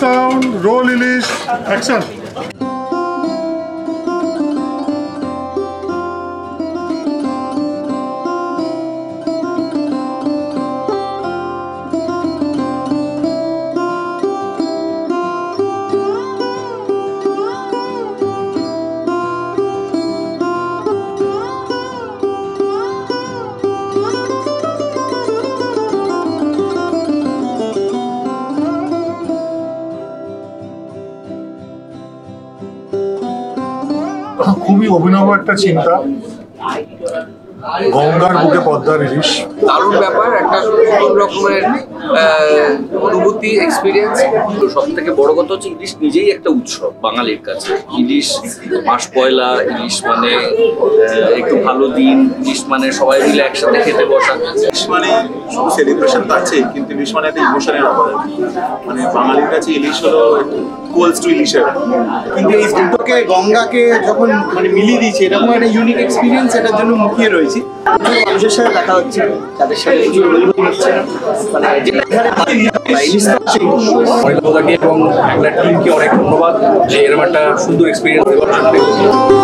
Sound, role ইলিশ, action. খুবই অভিনব একটা চিন্তা, গঙ্গার বুকে পদ্মার ইলিশ, দারুণ ব্যাপার, একটা নতুন রকমের অনুভূতি, এক্সপিরিয়েন্স। সব থেকে বড় কথা হচ্ছে ইলিশ নিজেই একটা উৎসব বাঙালির কাছে। ইলিশ মাস পয়লা, ইলিশ মানে একটু ভালো দিন, ইলিশ মানে সবাই মিলে একসাথে খেতে বসা। ইলিশ মানে শুধু সেলিব্রেশন তো আছেই, কিন্তু ইলিশ মানে একটা ইমোশনের ব্যাপার। মানে বাঙালির কাছে ইলিশ হলো কোলস টু ইলিশের। কিন্তু এই দুটোকে, গঙ্গাকে যখন মানে মিলিয়ে দিয়েছে, এরকম একটা ইউনিক এক্সপিরিয়েন্স, এটার জন্য মুখিয়ে রয়েছি। মানুষের সাথে দেখা হচ্ছে, তাদের সাথে কিছু হচ্ছে, মানে যেটা এবং একটা টিমকে অনেক ধন্যবাদ যে এরকম একটা সুন্দর এক্সপিরিয়েন্স দেওয়ার জন্য।